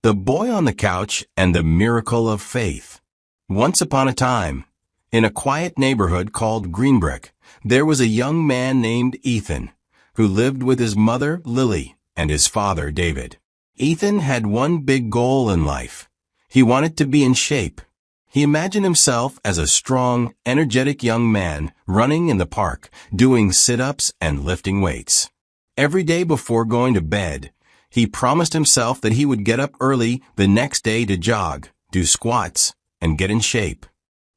The Boy on the Couch and the Miracle of Faith. Once upon a time, in a quiet neighborhood called Greenbrick, there was a young man named Ethan, who lived with his mother, Lily, and his father, David. Ethan had one big goal in life. He wanted to be in shape. He imagined himself as a strong, energetic young man running in the park, doing sit-ups and lifting weights. Every day before going to bed, he promised himself that he would get up early the next day to jog, do squats, and get in shape.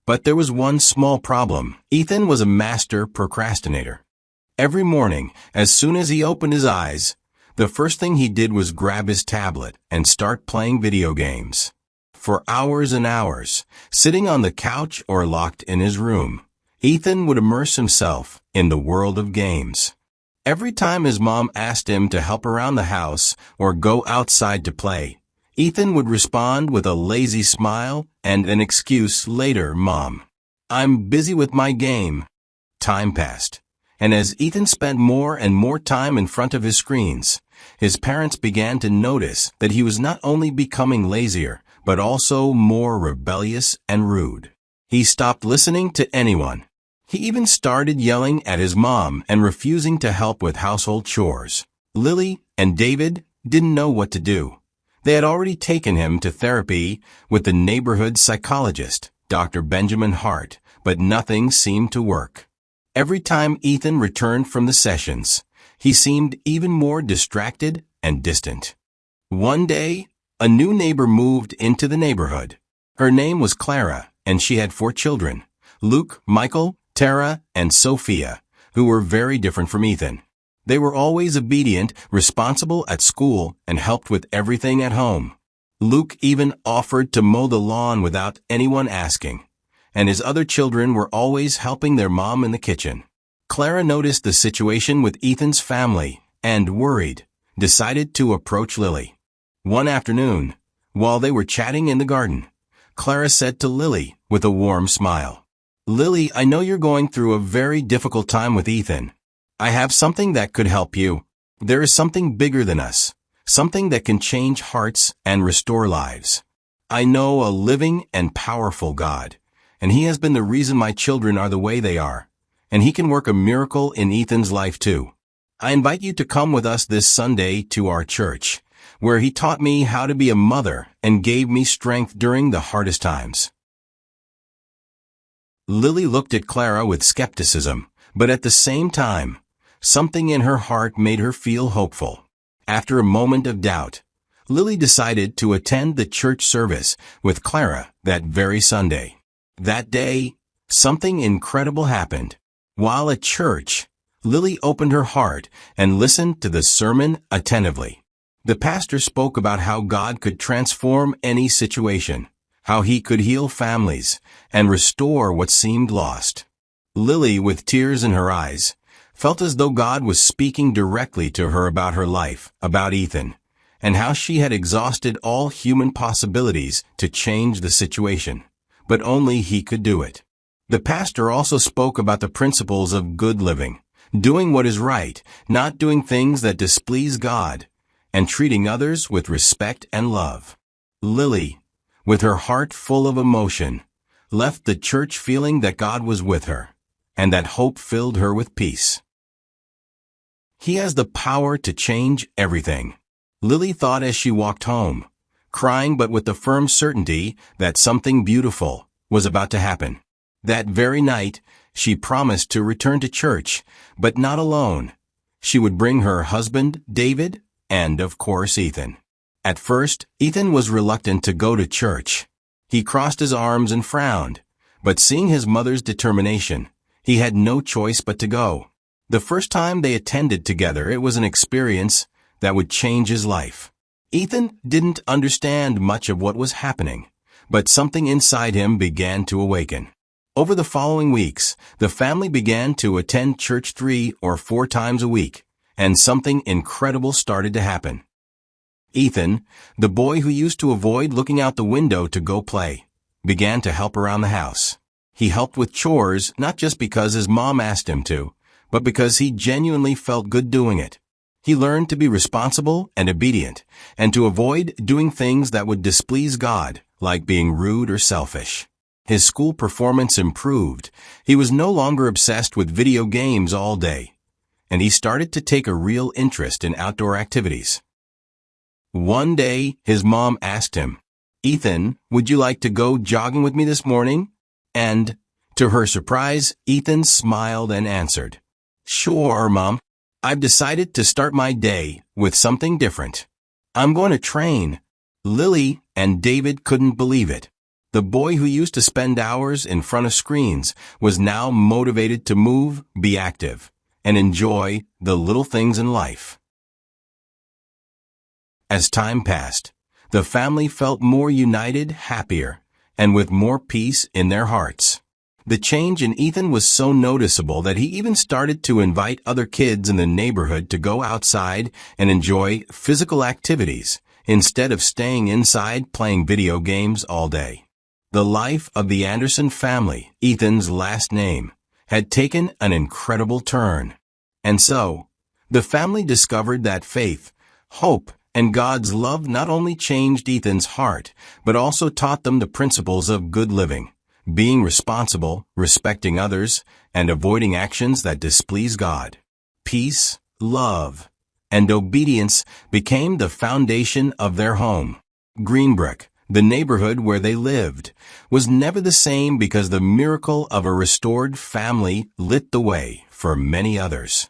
But there was one small problem. Ethan was a master procrastinator. Every morning, as soon as he opened his eyes, the first thing he did was grab his tablet and start playing video games. For hours and hours, sitting on the couch or locked in his room, Ethan would immerse himself in the world of games. Every time his mom asked him to help around the house or go outside to play, Ethan would respond with a lazy smile and an excuse later, "Mom, I'm busy with my game." Time passed, and as Ethan spent more and more time in front of his screens, his parents began to notice that he was not only becoming lazier, but also more rebellious and rude. He stopped listening to anyone. He even started yelling at his mom and refusing to help with household chores. Lily and David didn't know what to do. They had already taken him to therapy with the neighborhood psychologist, Dr. Benjamin Hart, but nothing seemed to work. Every time Ethan returned from the sessions, he seemed even more distracted and distant. One day, a new neighbor moved into the neighborhood. Her name was Clara, and she had 4 children, Luke, Michael, Clara, and Sophia, who were very different from Ethan. They were always obedient, responsible at school, and helped with everything at home. Luke even offered to mow the lawn without anyone asking, and his other children were always helping their mom in the kitchen. Clara noticed the situation with Ethan's family and, worried, decided to approach Lily. One afternoon, while they were chatting in the garden, Clara said to Lily with a warm smile, "Lily, I know you're going through a very difficult time with Ethan. I have something that could help you. There is something bigger than us, something that can change hearts and restore lives. I know a living and powerful God, and He has been the reason my children are the way they are, and He can work a miracle in Ethan's life too. I invite you to come with us this Sunday to our church, where He taught me how to be a mother and gave me strength during the hardest times." Lily looked at Clara with skepticism, but at the same time, something in her heart made her feel hopeful. After a moment of doubt, Lily decided to attend the church service with Clara that very Sunday. That day, something incredible happened. While at church, Lily opened her heart and listened to the sermon attentively. The pastor spoke about how God could transform any situation, how He could heal families and restore what seemed lost. Lily, with tears in her eyes, felt as though God was speaking directly to her about her life, about Ethan, and how she had exhausted all human possibilities to change the situation, but only He could do it. The pastor also spoke about the principles of good living, doing what is right, not doing things that displease God, and treating others with respect and love. Lily, with her heart full of emotion, left the church feeling that God was with her, and that hope filled her with peace. He has the power to change everything, Lily thought as she walked home, crying but with the firm certainty that something beautiful was about to happen. That very night, she promised to return to church, but not alone. She would bring her husband, David, and, of course, Ethan. At first, Ethan was reluctant to go to church. He crossed his arms and frowned, but seeing his mother's determination, he had no choice but to go. The first time they attended together, it was an experience that would change his life. Ethan didn't understand much of what was happening, but something inside him began to awaken. Over the following weeks, the family began to attend church 3 or 4 times a week, and something incredible started to happen. Ethan, the boy who used to avoid looking out the window to go play, began to help around the house. He helped with chores not just because his mom asked him to, but because he genuinely felt good doing it. He learned to be responsible and obedient, and to avoid doing things that would displease God, like being rude or selfish. His school performance improved. He was no longer obsessed with video games all day, and he started to take a real interest in outdoor activities. One day, his mom asked him, "Ethan, would you like to go jogging with me this morning?" And, to her surprise, Ethan smiled and answered, "Sure, Mom. I've decided to start my day with something different. I'm going to train." Lily and David couldn't believe it. The boy who used to spend hours in front of screens was now motivated to move, be active, and enjoy the little things in life. As time passed, the family felt more united, happier, and with more peace in their hearts. The change in Ethan was so noticeable that he even started to invite other kids in the neighborhood to go outside and enjoy physical activities instead of staying inside playing video games all day. The life of the Anderson family, Ethan's last name, had taken an incredible turn. And so, the family discovered that faith, hope, and God's love not only changed Ethan's heart, but also taught them the principles of good living, being responsible, respecting others, and avoiding actions that displease God. Peace, love, and obedience became the foundation of their home. Greenbrick, the neighborhood where they lived, was never the same because the miracle of a restored family lit the way for many others.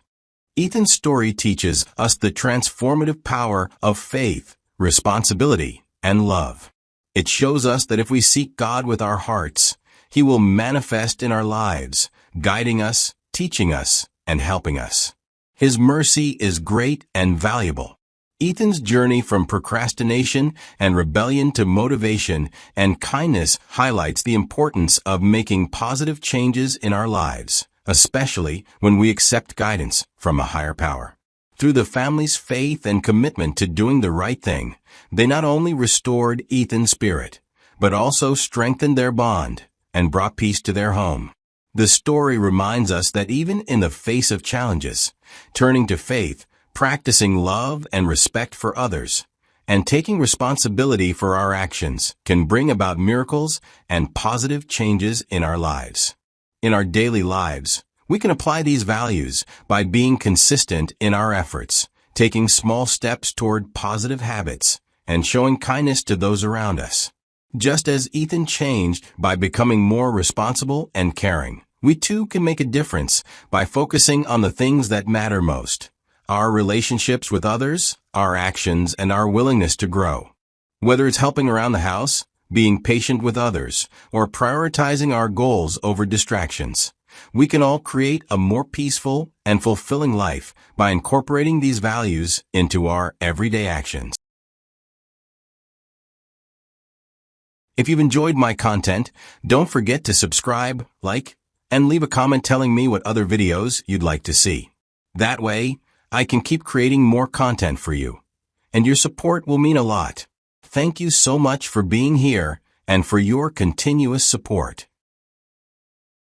Ethan's story teaches us the transformative power of faith, responsibility, and love. It shows us that if we seek God with our hearts, He will manifest in our lives, guiding us, teaching us, and helping us. His mercy is great and valuable. Ethan's journey from procrastination and rebellion to motivation and kindness highlights the importance of making positive changes in our lives, especially when we accept guidance from a higher power. Through the family's faith and commitment to doing the right thing, they not only restored Ethan's spirit, but also strengthened their bond and brought peace to their home. The story reminds us that even in the face of challenges, turning to faith, practicing love and respect for others, and taking responsibility for our actions can bring about miracles and positive changes in our lives. In our daily lives, we can apply these values by being consistent in our efforts, taking small steps toward positive habits, and showing kindness to those around us. Just as Ethan changed by becoming more responsible and caring, we too can make a difference by focusing on the things that matter most: our relationships with others, our actions, and our willingness to grow. Whether it's helping around the house, being patient with others, or prioritizing our goals over distractions, we can all create a more peaceful and fulfilling life by incorporating these values into our everyday actions. If you've enjoyed my content, don't forget to subscribe, like, and leave a comment telling me what other videos you'd like to see. That way, I can keep creating more content for you, and your support will mean a lot. Thank you so much for being here and for your continuous support.